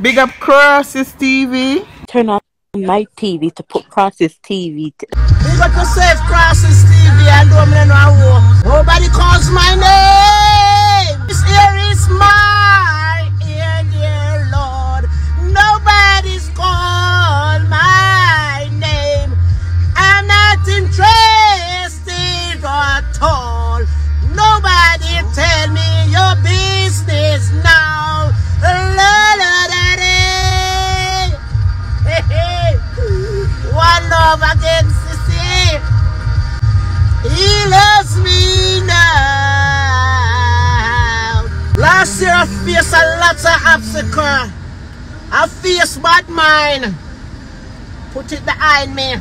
Big up Crosses TV. Turn on my TV to put Crosses TV. Big up yourself, Crosses TV. I don't know. Nobody calls my name. This here is my ear, dear Lord. Nobody's called my name. I'm not interested at all. Nobody tell me your business now. La, la, da, da. Hey, hey. One love again, sissy. He loves me now. Last year I faced a lot of obstacles. I faced bad mind. Put it behind me.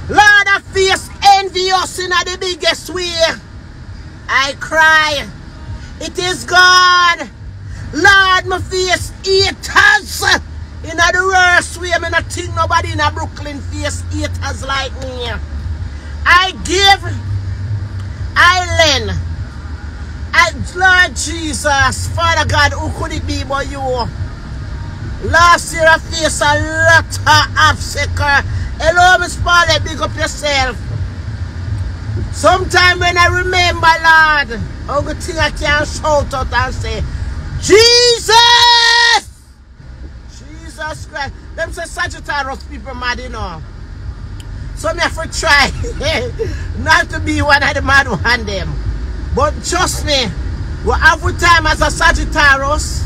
Lord, I faced envious in the biggest way. I cry. It is gone. Lord, my face haters in the worst way. I don't think nobody in Brooklyn face haters like me. I give, I lend. Lord Jesus, Father God, who could it be but you? Last year I faced a lot of obstacles. Hello, Miss Paula, big up yourself. Sometimes when I remember, Lord, how good thing I can shout out and say, Jesus! Jesus Christ. Them say Sagittarius people mad, you know. So me have to try not to be one of the mad one them. But trust me, we have time as a Sagittarius,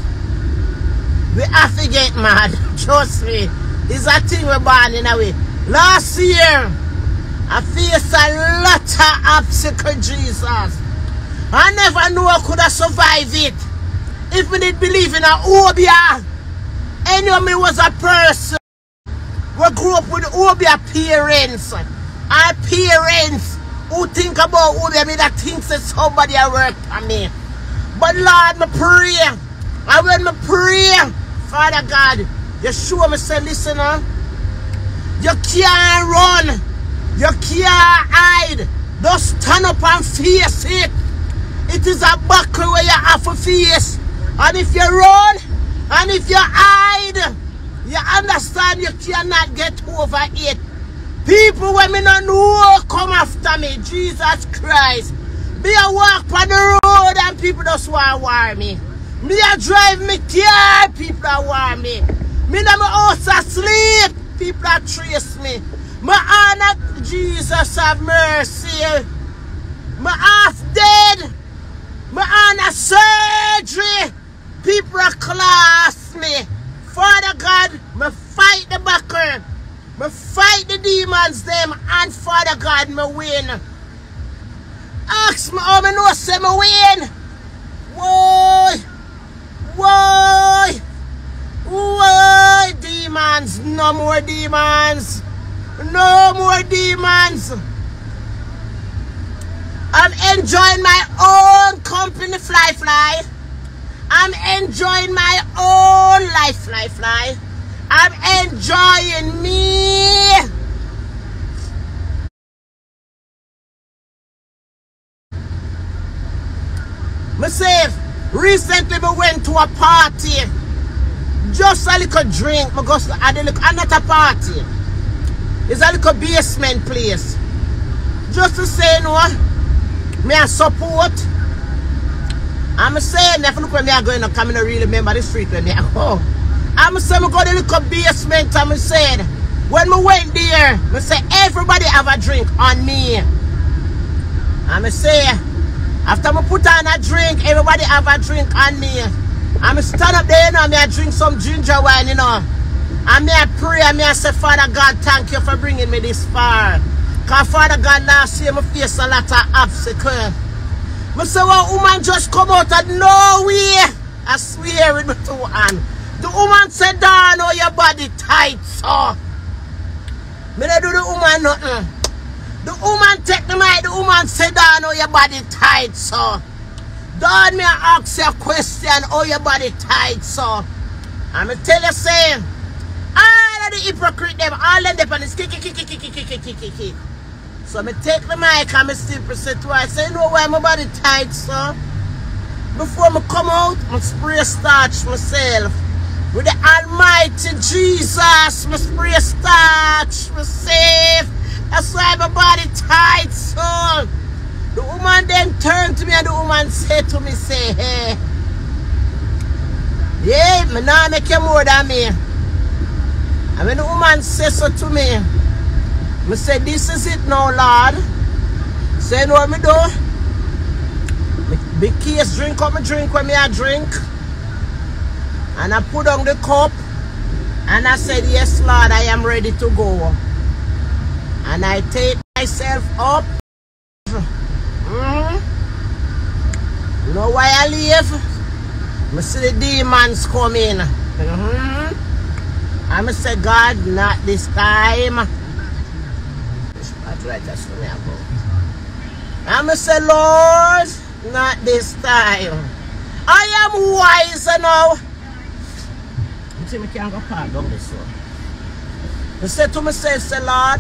we have to get mad. Trust me. It's a thing we're born in a way. Last year, I faced a lot of obstacles, Jesus. I never knew I could have survived it. If we didn't believe in a Obia, any of me was a person. We grew up with Obia parents. Our parents who think about Obia, me that thinks that somebody will work for me. But Lord, me pray. And when me pray, Father God, you show me, say, listen, you can't run. You can't hide. Just stand up and face it. It is a battle where you have to face. And if you run, and if you hide, you understand you cannot get over it. People when me don't know come after me. Jesus Christ. Me a walk on the road and people just want to war me. Me a drive me car, people are war me. Me in my house asleep, people are trace me. My honor, Jesus have mercy. My half dead. My honor surgery. People are class me. Father God, me fight the backer. Me fight the demons them. And Father God, me win. Ask me how me know say me win. Why? Why? Why? Demons. No more demons. No more demons. I'm enjoying my own company, fly. I'm enjoying my own life, fly. I'm enjoying me. Myself, recently we went to a party. Just a little drink. I go to another party. It's a little basement place. Just to say, no, me I support. I'm saying, if you look where me are going, I can't really remember the street where me I go. I'm saying, I go to the little basement. I'm saying, when we went there, I say, everybody have a drink on me. I'm saying, after I put on a drink, everybody have a drink on me. I'm stand up there, you know, me I drink some ginger wine, you know. And me I pray and me I say, Father God, thank you for bringing me this far. Because Father God, last year I face a lot of obstacles. I say, well, woman just come out of nowhere. I swear with my two hands. The woman said, down, oh, your body tight, so. Me don't do the woman nothing. The woman take the mic, the woman said, down, oh, your body tight, so. Don't me ask you a question, oh, your body tight, so. I'm going to tell you, say, all of the hypocrite them, all of them, and it's kick. So I take the mic and I simply say to her, I say, you know why my body tight, so? Before I come out, I spray starch myself. With the Almighty Jesus, my spray starch, my safe. That's why my body tight, so. The woman then turned to me and the woman said to me, say, hey, yeah, me now make you more than me. And when the woman says so to me, I said, this is it now, Lord. Say, you know what me do? Big case drink up my drink when me I drink. And I put on the cup. And I said, yes, Lord, I am ready to go. And I take myself up. You know why I leave? I see the demons come in. And I say, God, not this time. And I say, Lord, not this time. I am wiser now. You see me can't go far down this one. I said to myself, say, Lord,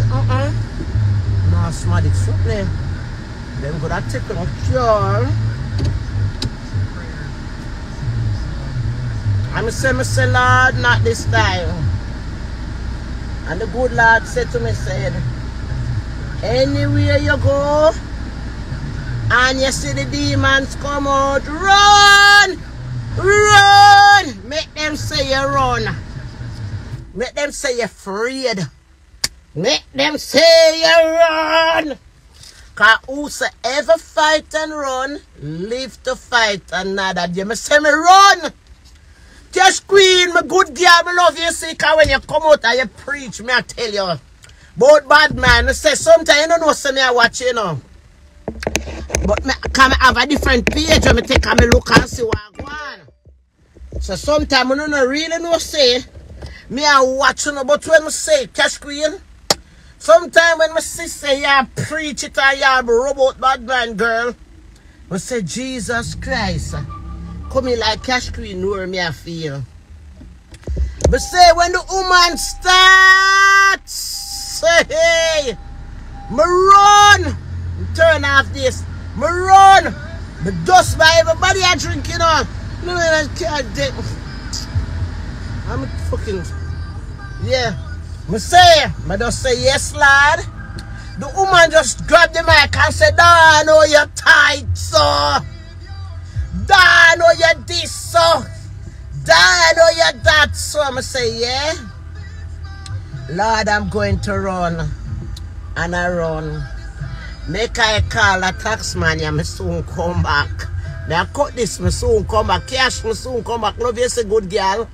no, smart it something. Then go to take a cure. And I say, Lord, not this time. And the good Lord said to me, said, anywhere you go, and you see the demons come out, run! Run! Make them say you run. Make them say you're afraid. Make them say you run. Because whosoever fight and run, live to fight another day. Me say me run. Cash Queen, my good girl, me love you. See, because when you come out and you preach, me I tell you. But bad man, I say sometimes you don't know say me I watch, you know. But me can have a different page when me take and me look and see what I go on. So sometimes I don't really know say me I watch, you know, but when I say Cash Queen, sometimes when my sister you preach it and you rub out bad man girl, I say Jesus Christ. Come in like Cash Queen know where me I feel. But say when the woman starts, say hey, me run, turn off this, me run, me dust by everybody I drink, you know. No, I can't take. I'm fucking, yeah. Me say, me just say yes, Lord. The woman just grab the mic and say, "Da, know you're tight, so. Da, know you're this, so. Da, know you're that, so." I say, yeah. Lord, I'm going to run. And I run. Make I call a taxman, and I soon come back. May I cut this, I soon come back. Cash, I soon come back. Love you, say good girl.